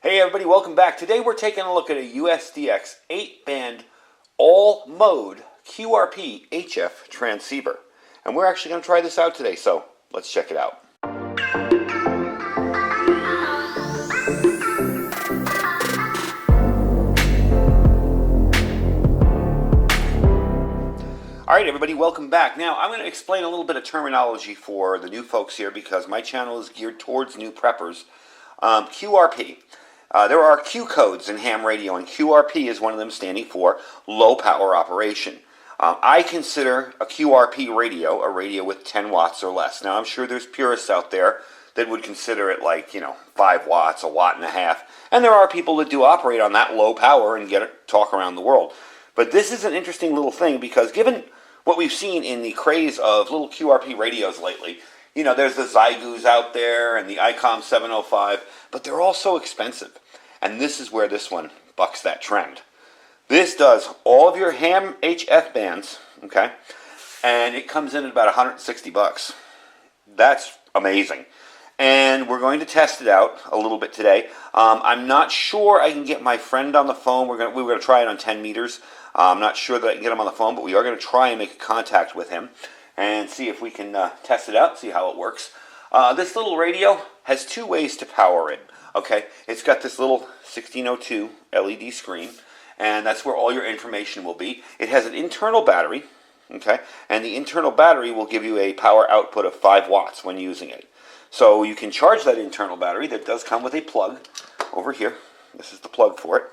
Hey everybody, welcome back. Today we're taking a look at a uSDX 8-band all-mode QRP HF transceiver. And we're actually going to try this out today, so let's check it out. Alright everybody, welcome back. Now I'm going to explain a little bit of terminology for the new folks here because my channel is geared towards new preppers. QRP. There are Q codes in ham radio, and QRP is one of them, standing for low power operation. I consider a QRP radio a radio with 10 watts or less. Now I'm sure there's purists out there that would consider it like, 5 watts, 1.5 watts, and there are people that do operate on that low power and get it talk around the world. But this is an interesting little thing because given what we've seen in the craze of little QRP radios lately, there's the Zygoos out there and the ICOM 705, but they're all so expensive. And this is where this one bucks that trend. This does all of your ham HF bands, okay? And it comes in at about 160 bucks. That's amazing. And we're going to test it out a little bit today. I'm not sure I can get my friend on the phone. We're going to try it on 10 meters. I'm not sure that I can get him on the phone, but we are going to try and make a contact with him and see if we can test it out, see how it works. This little radio has two ways to power it. Okay, it's got this little 1602 LED screen, and that's where all your information will be. It has an internal battery, okay, and the internal battery will give you a power output of 5 watts when using it. So you can charge that internal battery. That does come with a plug over here. This is the plug for it.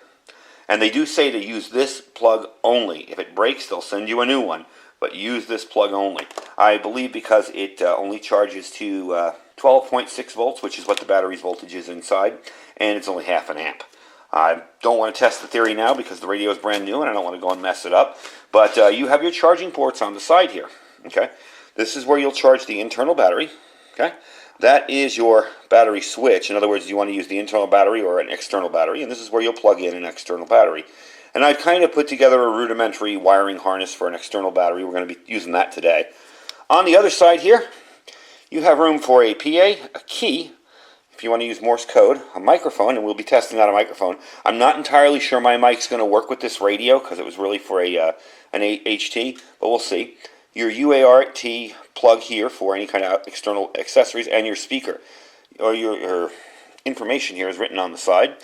And they do say to use this plug only. If it breaks, they'll send you a new one, but use this plug only. I believe because it only charges to 12.6 volts, which is what the battery's voltage is inside, and it's only half an amp. I don't want to test the theory now because the radio is brand new and I don't want to go and mess it up, but you have your charging ports on the side here. Okay, this is where you'll charge the internal battery. Okay, that is your battery switch. In other words, you want to use the internal battery or an external battery, and this is where you'll plug in an external battery. And I've kind of put together a rudimentary wiring harness for an external battery. We're going to be using that today. On the other side here, you have room for a PA, a key, if you want to use Morse code, a microphone, and we'll be testing out a microphone. I'm not entirely sure my mic's going to work with this radio because it was really for an HT, but we'll see. Your UART plug here for any kind of external accessories, and your speaker. Or your information here is written on the side.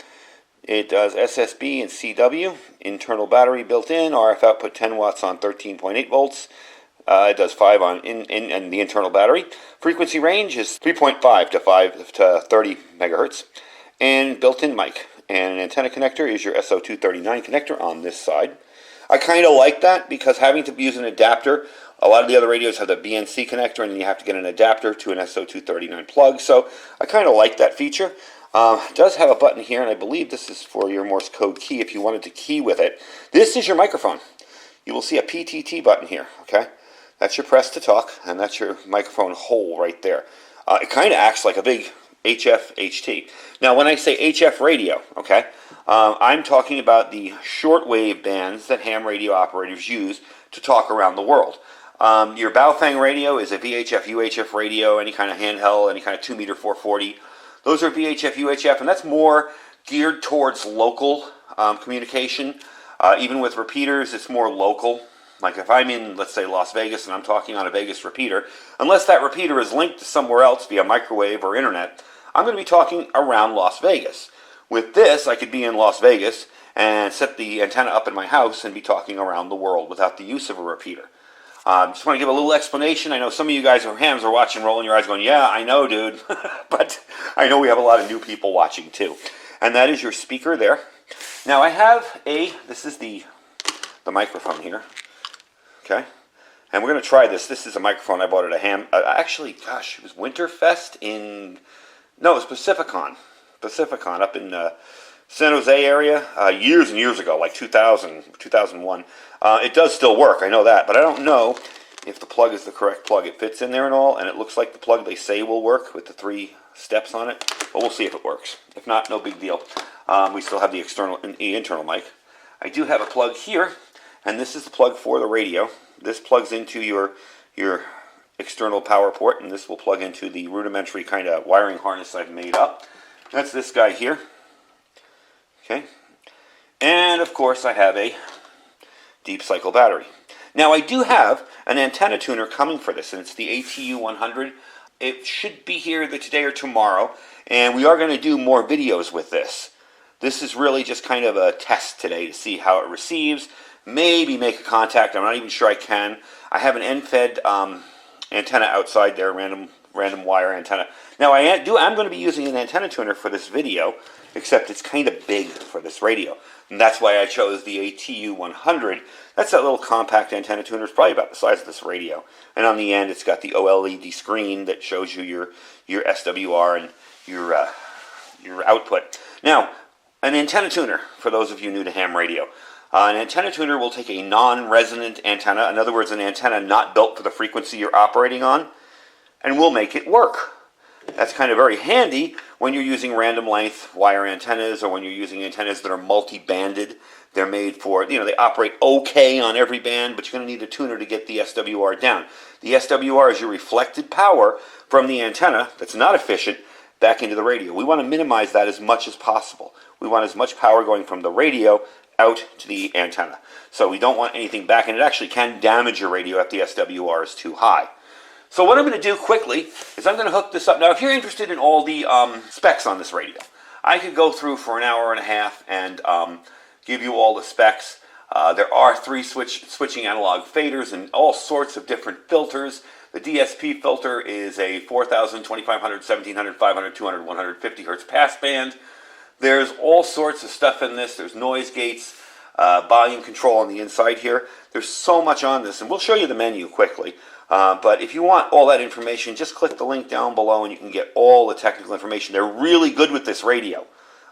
It does SSB and CW, internal battery built in, RF output 10 watts on 13.8 volts. It does 5 on in the internal battery. Frequency range is 3.5 to 30 megahertz. And built-in mic. And an antenna connector is your SO239 connector on this side. I kind of like that because having to use an adapter, a lot of the other radios have the BNC connector and then you have to get an adapter to an SO239 plug. So I kind of like that feature. It does have a button here, and I believe this is for your Morse code key if you wanted to key with it. This is your microphone. You will see a PTT button here, okay? That's your press to talk, and that's your microphone hole right there. It kind of acts like a big HF HT. Now, when I say HF radio, okay, I'm talking about the shortwave bands that ham radio operators use to talk around the world. Your Baofeng radio is a VHF, UHF radio, any kind of handheld, any kind of 2-meter 440. Those are VHF, UHF, and that's more geared towards local communication. Even with repeaters, it's more local. Like if I'm in, let's say, Las Vegas and I'm talking on a Vegas repeater, unless that repeater is linked to somewhere else via microwave or internet, I'm going to be talking around Las Vegas. With this, I could be in Las Vegas and set the antenna up in my house and be talking around the world without the use of a repeater. Just want to give a little explanation. I know some of you guys who are hams are watching, rolling your eyes going, yeah, I know, dude. But I know we have a lot of new people watching too. And that is your speaker there. Now I have this is the microphone here. Okay, and we're going to try this. This is a microphone I bought at a ham. Actually, gosh, it was Winterfest it was Pacificon up in San Jose area years and years ago, like 2000, 2001. It does still work, I know that, but I don't know if the plug is the correct plug. It fits in there and all, and it looks like the plug they say will work with the 3 steps on it, but we'll see if it works. If not, no big deal. We still have the internal mic. I do have a plug here. And this is the plug for the radio. This plugs into your external power port, and this will plug into the rudimentary kind of wiring harness I've made up. That's this guy here. Okay, and of course I have a deep cycle battery. Now I do have an antenna tuner coming for this, and it's the ATU 100. It should be here either today or tomorrow, and we are going to do more videos with this. This is really just kind of a test today to see how it receives. Maybe make a contact. I'm not even sure I can. I have an end-fed antenna outside there, random wire antenna. Now I'm going to be using an antenna tuner for this video, except it's kind of big for this radio. And that's why I chose the ATU 100. That's that little compact antenna tuner. It's probably about the size of this radio. And on the end, it's got the OLED screen that shows you your SWR and your output. Now, an antenna tuner, for those of you new to ham radio. An antenna tuner will take a non-resonant antenna, in other words, an antenna not built for the frequency you're operating on, and we'll make it work. That's kind of very handy when you're using random length wire antennas, or when you're using antennas that are multi-banded. They're made for, they operate okay on every band, but you're going to need a tuner to get the SWR down. The SWR is your reflected power from the antenna that's not efficient back into the radio. We want to minimize that as much as possible. We want as much power going from the radio out to the antenna. So we don't want anything back, and it actually can damage your radio if the SWR is too high. So what I'm going to do quickly is I'm going to hook this up. Now, if you're interested in all the specs on this radio, I could go through for an hour and a half and give you all the specs. There are 3 switching analog faders and all sorts of different filters. The DSP filter is a 4,000, 2,500, 1,700, 500, 200, 150 hertz passband. There's all sorts of stuff in this. There's noise gates, volume control on the inside here. There's so much on this, and we'll show you the menu quickly. But if you want all that information, just click the link down below and you can get all the technical information. They're really good with this radio.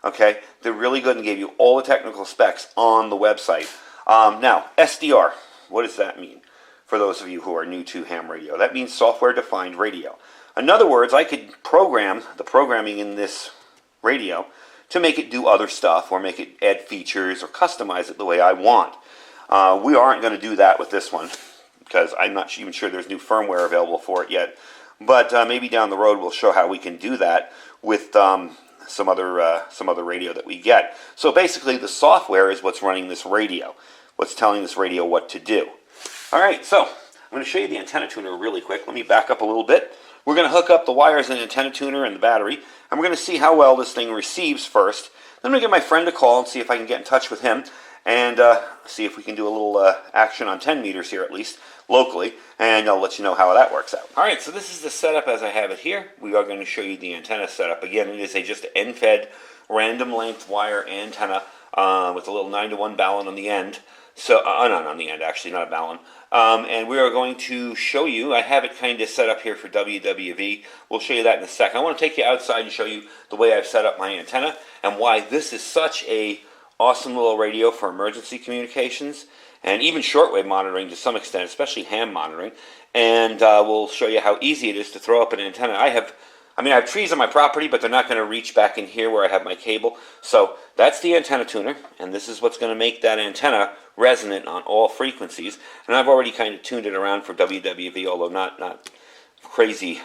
Okay? They're really good and gave you all the technical specs on the website. Now, SDR, what does that mean? For those of you who are new to ham radio, that means software-defined radio. In other words, I could program the programming in this radio to make it do other stuff, or make it add features, or customize it the way I want. We aren't going to do that with this one, because I'm not even sure there's new firmware available for it yet. But maybe down the road we'll show how we can do that with some other radio that we get. So basically the software is what's running this radio, what's telling this radio what to do. Alright, so I'm going to show you the antenna tuner really quick. Let me back up a little bit. We're going to hook up the wires in the antenna tuner and the battery, and we're going to see how well this thing receives first. Then I'm going to give my friend a call and see if I can get in touch with him, and see if we can do a little action on 10 meters here at least, locally, and I'll let you know how that works out. Alright, so this is the setup as I have it here. We are going to show you the antenna setup. Again, it is just an end-fed, random length wire antenna with a little 9-to-1 balun on the end. So, not on the end, actually, not a balun. And we are going to show you, I have it kind of set up here for WWV. We'll show you that in a second. I want to take you outside and show you the way I've set up my antenna and why this is such a awesome little radio for emergency communications and even shortwave monitoring to some extent, especially ham monitoring. And we'll show you how easy it is to throw up an antenna. I have trees on my property, but they're not going to reach back in here where I have my cable. So that's the antenna tuner, and this is what's going to make that antenna resonant on all frequencies. And I've already kind of tuned it around for WWV, although not crazy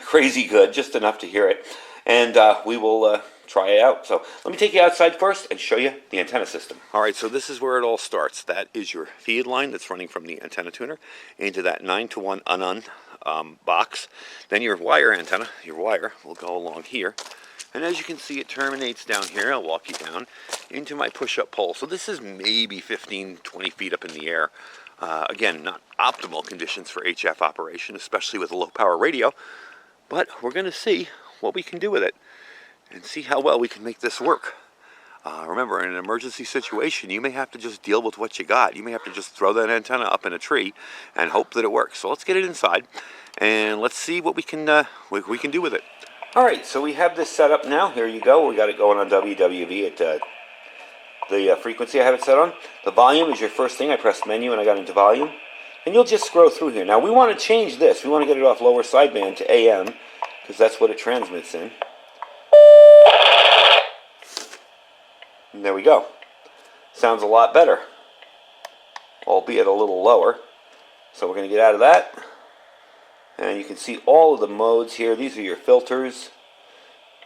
good, just enough to hear it. And we will try it out. So let me take you outside first and show you the antenna system. All right, so this is where it all starts. That is your feed line that's running from the antenna tuner into that 9-to-1 unun box. Then your wire antenna, your wire, will go along here. And as you can see, it terminates down here. I'll walk you down into my push-up pole. So this is maybe 15, 20 feet up in the air. Again, not optimal conditions for HF operation, especially with a low-power radio. But we're going to see what we can do with it and see how well we can make this work. Remember, in an emergency situation, you may have to just deal with what you got. You may have to just throw that antenna up in a tree and hope that it works. So let's get it inside and let's see what we can do with it. All right, so we have this set up now. Here you go. We got it going on WWV at the frequency I have it set on. The volume is your first thing. I pressed menu and I got into volume. And you'll just scroll through here. Now, we want to change this. We want to get it off lower sideband to AM because that's what it transmits in. And there we go. Sounds a lot better, albeit a little lower. So we're going to get out of that. And you can see all of the modes here. These are your filters.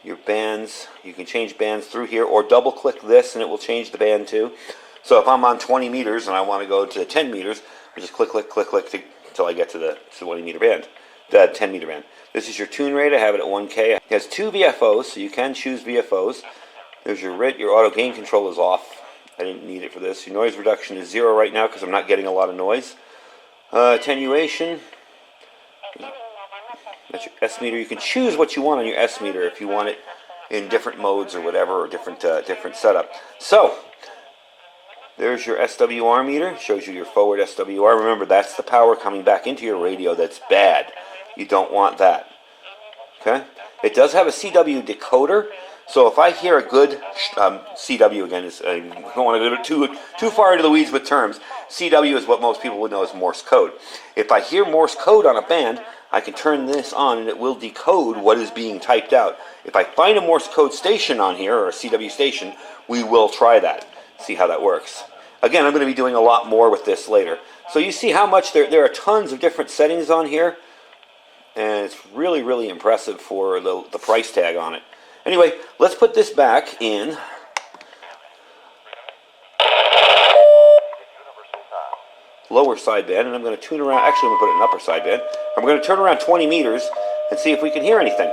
your bands. You can change bands through here, or double click this and it will change the band too. So if I'm on 20 meters and I want to go to 10 meters, I just click until I get to the 20 meter band, the 10 meter band. This is your tune rate. I have it at 1K. It has 2 VFOs, so you can choose VFOs. There's your RIT. Your auto gain control is off. I didn't need it for this. Your noise reduction is 0 right now because I'm not getting a lot of noise. Attenuation. That's your S meter. You can choose what you want on your S meter if you want it in different modes or whatever, or different setup. So there's your SWR meter. Shows you your forward SWR. Remember, that's the power coming back into your radio that's bad. You don't want that. Okay? It does have a CW decoder. So if I hear a good CW, again, I don't want to go too far into the weeds with terms. CW is what most people would know as Morse code. If I hear Morse code on a band, I can turn this on and it will decode what is being typed out. If I find a Morse code station on here, or a CW station, we will try that. See how that works. Again, I'm going to be doing a lot more with this later. So you see how much there are tons of different settings on here. And it's really, really impressive for the price tag on it. Anyway, let's put this back in. Lower sideband, and I'm going to tune around. Actually, I'm going to put it in upper sideband. I'm going to turn around 20 meters and see if we can hear anything.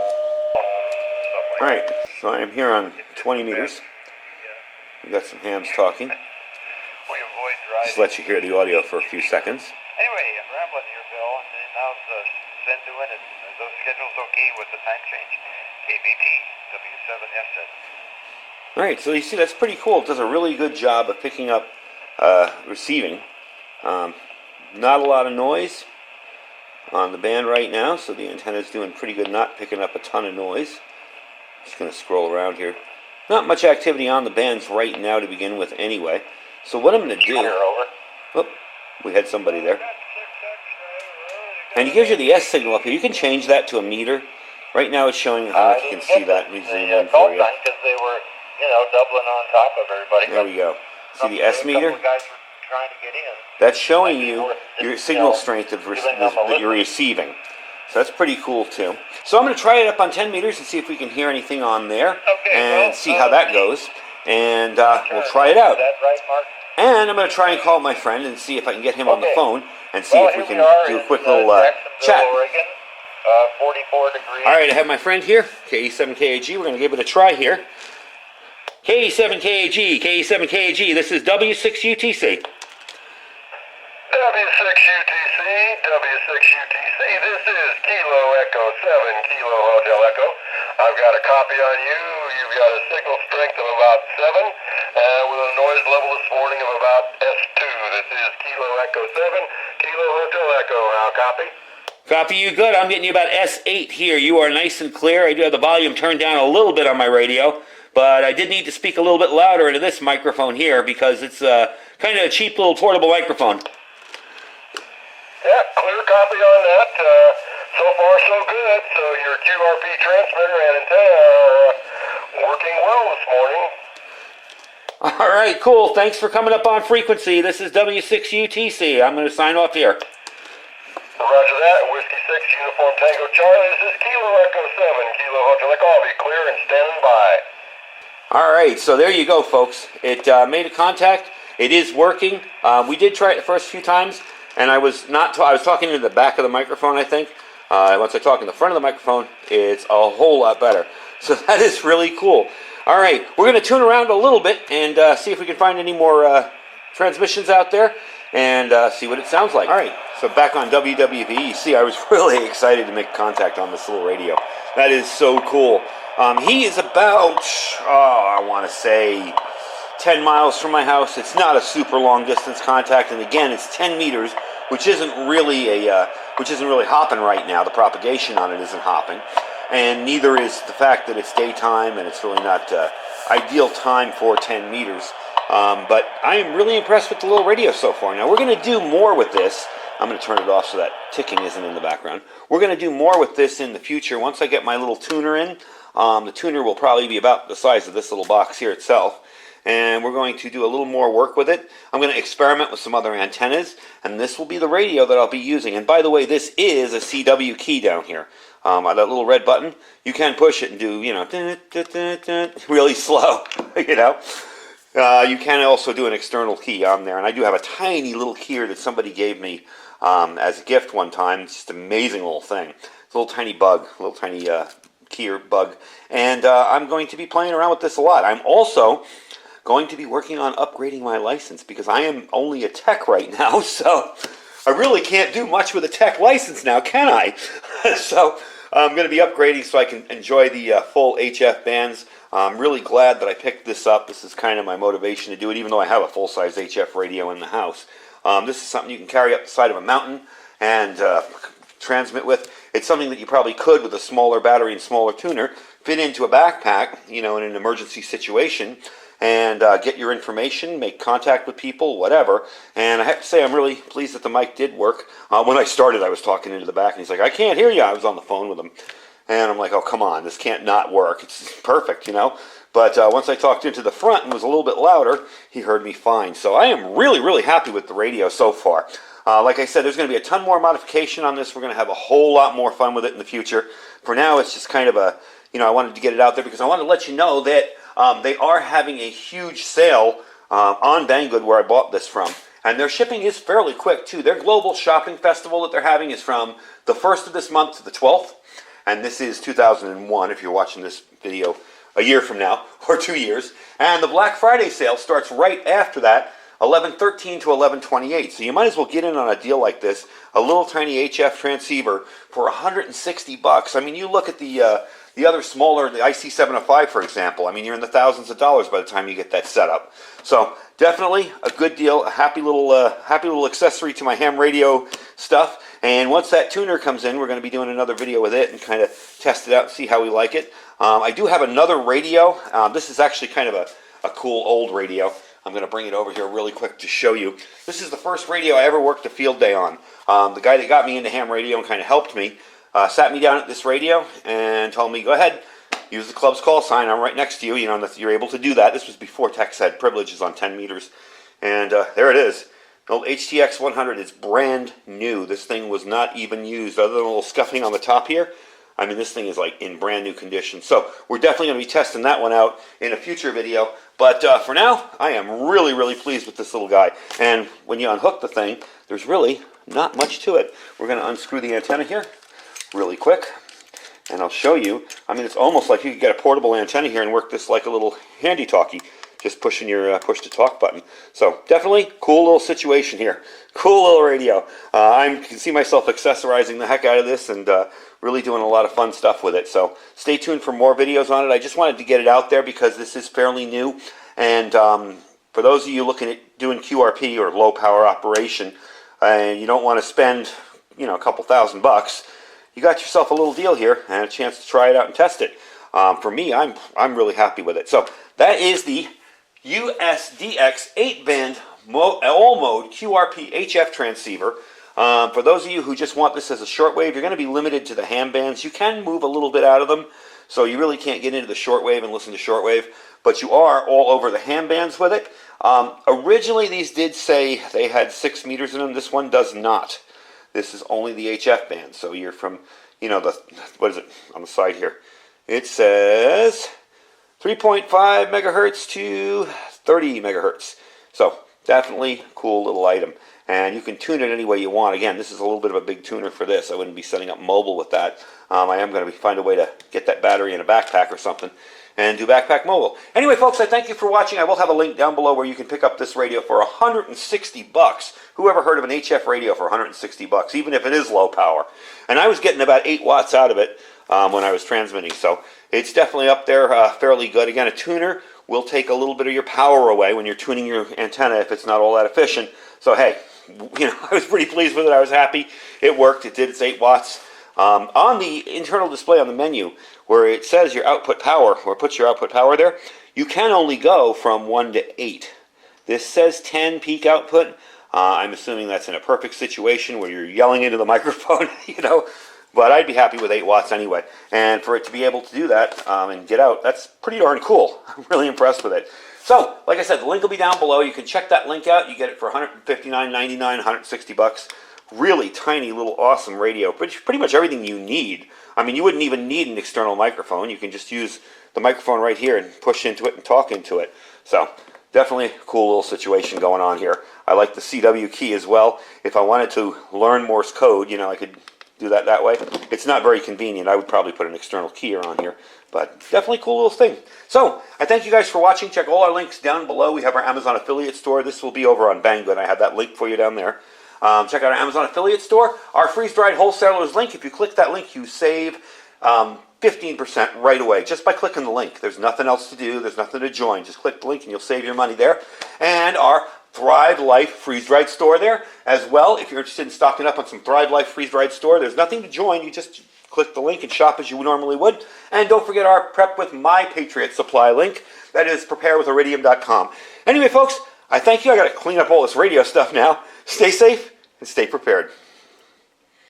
All right, so I am here on 20 meters. We've got some hams talking. Just let you hear the audio for a few seconds. Anyway, I'm rambling here, Bill. How's Sven doing? Are those schedules okay with the time change? KBT, W7S. All right, so you see that's pretty cool. It does a really good job of picking up receiving. Not a lot of noise on the band right now, so the antenna is doing pretty good, not picking up a ton of noise. Just going to scroll around here. Not much activity on the bands right now to begin with anyway. So what I'm going to do... Oh, we had somebody there. And it gives you the S signal up here. You can change that to a meter. Right now it's showing, I don't know if you can see that. Let me zoom in for you. Because they were, doubling on top of everybody. There we go. See the S meter? Guys were trying to get in. That's showing you your signal strength that you're receiving. So that's pretty cool too. So I'm going to try it up on 10 meters and see if we can hear anything on there. And see how that goes. And we'll try it out. And I'm going to try and call my friend and see if I can get him on the phone and see if we can do a quick little chat. 44 degrees. All right, I have my friend here, KE7KAG. We're going to give it a try here. KE7KAG, KE7KAG, this is W6UTC. W6UTC, W6UTC, this is Kilo Echo 7, Kilo Hotel Echo. I've got a copy on you. You've got a signal strength of about 7, with a noise level this morning of about S2. This is Kilo Echo 7, Kilo Hotel Echo. How copy? Copy you good. I'm getting you about S8 here. You are nice and clear. I do have the volume turned down a little bit on my radio, but I did need to speak a little bit louder into this microphone here because it's kind of a cheap little portable microphone. Yeah, clear copy on that. So far, so good. So your QRP transmitter and antenna are working well this morning. All right, cool. Thanks for coming up on frequency. This is W6UTC. I'm going to sign off here. Roger that. Whiskey 6, Uniform Tango Charlie. This is Kilo Echo 7, Kilo Hotel Echo. I'll be clear and standing by. All right, so there you go, folks. It made a contact. It is working. We did try it the first few times. And I was talking into the back of the microphone, I think. Once I talk in the front of the microphone, it's a whole lot better. So that is really cool. All right, we're going to tune around a little bit and see if we can find any more transmissions out there and see what it sounds like. All right, so back on WWV, you see I was really excited to make contact on this little radio. That is so cool. He is about, I want to say 10 miles from my house. It's not a super long distance contact, and again, it's 10 meters, which isn't really hopping right now. The propagation on it isn't hopping, and neither is the fact that it's daytime, and it's really not ideal time for 10 meters. But I am really impressed with the little radio so far. Now, we're going to do more with this. I'm going to turn it off so that ticking isn't in the background. We're going to do more with this in the future. Once I get my little tuner in, the tuner will probably be about the size of this little box here itself. and we're going to do a little more work with it. I'm going to experiment with some other antennas, and this will be the radio that I'll be using. And by the way, this is a CW key down here. That little red button, you can push it and do, you know, really slow, you know. You can also do an external key on there, and I do have a tiny little keyer that somebody gave me as a gift one time. It's just an amazing little thing. It's a little tiny bug, a little tiny keyer bug, and I'm going to be playing around with this a lot. I'm also going to be working on upgrading my license because I am only a tech right now, so I really can't do much with a tech license now, can I? So I'm going to be upgrading so I can enjoy the full HF bands. I'm really glad that I picked this up. This is kind of my motivation to do it, even though I have a full-size HF radio in the house. This is something you can carry up the side of a mountain and transmit with. It's something that you probably could, with a smaller battery and smaller tuner, fit into a backpack, you know, in an emergency situation, and get your information, make contact with people, whatever. And I have to say, I'm really pleased that the mic did work. When I started, I was talking into the back, and he's like, "I can't hear you." I was on the phone with him. And I'm like, oh, come on, this can't not work. It's perfect, you know. But once I talked into the front and was a little bit louder, he heard me fine. So I am really, really happy with the radio so far. Like I said, there's going to be a ton more modification on this. We're going to have a whole lot more fun with it in the future. For now, it's just kind of a, you know, I wanted to get it out there because I wanted to let you know that they are having a huge sale on Banggood where I bought this from. And their shipping is fairly quick, too. Their global shopping festival that they're having is from the 1st of this month to the 12th. And this is 2001, if you're watching this video a year from now, or 2 years. And the Black Friday sale starts right after that, 11/13 to 11/28. So you might as well get in on a deal like this, a little tiny HF transceiver for $160. I mean, you look at the other smaller, the IC705, for example. I mean, you're in the thousands of dollars by the time you get that set up. So definitely a good deal, a happy little accessory to my ham radio stuff. And once that tuner comes in, we're going to be doing another video with it and kind of test it out and see how we like it. I do have another radio. This is actually kind of a cool old radio. I'm going to bring it over here really quick to show you. This is the first radio I ever worked a field day on. The guy that got me into ham radio and kind of helped me sat me down at this radio and told me, go ahead, use the club's call sign. I'm right next to you. You know, you're able to do that. This was before techs had privileges on 10 meters. And there it is. The old HTX 100 is brand new. This thing was not even used other than a little scuffing on the top here. I mean, this thing is like in brand new condition. So we're definitely going to be testing that one out in a future video. But for now, I am really, really pleased with this little guy. And when you unhook the thing, there's really not much to it. We're going to unscrew the antenna here really quick. And I'll show you. I mean, it's almost like you could get a portable antenna here and work this like a little handy-talkie. Just pushing your push-to-talk button. So definitely cool little situation here. Cool little radio. I can see myself accessorizing the heck out of this and really doing a lot of fun stuff with it. So stay tuned for more videos on it. I just wanted to get it out there because this is fairly new. And for those of you looking at doing QRP or low power operation, and you don't want to spend, you know, a couple $1,000, you got yourself a little deal here and a chance to try it out and test it. For me, I'm really happy with it. So that is the uSDX 8-band all-mode QRP HF transceiver. For those of you who just want this as a shortwave, you're going to be limited to the ham bands. You can move a little bit out of them, so you really can't get into the shortwave and listen to shortwave, but you are all over the ham bands with it. Originally, these did say they had 6 meters in them. This one does not. This is only the HF band, so you're from, you know, what is it on the side here? It says 3.5 megahertz to 30 megahertz. So definitely cool little item. And you can tune it any way you want. Again, this is a little bit of a big tuner for this. I wouldn't be setting up mobile with that. I am going to find a way to get that battery in a backpack or something and do backpack mobile. Anyway, folks, I thank you for watching. I will have a link down below where you can pick up this radio for $160. Who ever heard of an HF radio for $160, even if it is low power? And I was getting about 8 watts out of it when I was transmitting. So it's definitely up there, fairly good. Again, a tuner will take a little bit of your power away when you're tuning your antenna if it's not all that efficient. So hey, you know, I was pretty pleased with it. I was happy. It worked. It did its 8 watts. On the internal display on the menu, where it says your output power, or puts your output power there, you can only go from 1 to 8. This says 10 peak output. I'm assuming that's in a perfect situation where you're yelling into the microphone, you know. But I'd be happy with 8 watts anyway. And for it to be able to do that and get out, that's pretty darn cool. I'm really impressed with it. So, like I said, the link will be down below. You can check that link out. You get it for $159.99, $160. Really tiny little awesome radio. Pretty much everything you need. I mean, you wouldn't even need an external microphone. You can just use the microphone right here and push into it and talk into it. So, definitely a cool little situation going on here. I like the CW key as well. If I wanted to learn Morse code, you know, I could do that way. It's not very convenient. I would probably put an external keyer on here, but definitely a cool little thing. So I thank you guys for watching. Check all our links down below. We have our Amazon affiliate store. This will be over on Banggood. I have that link for you down there. Check out our Amazon affiliate store. Our freeze-dried wholesalers link. If you click that link, you save 15% right away just by clicking the link. There's nothing else to do. There's nothing to join. Just click the link and you'll save your money there. And our Thrive Life freeze-dried store there as well. If you're interested in stocking up on some Thrive Life freeze-dried store, there's nothing to join. You just click the link and shop as you normally would. And don't forget our Prep with My Patriot Supply link. That is preparewithiridium.com. Anyway, folks, I thank you. I got to clean up all this radio stuff now. Stay safe and stay prepared.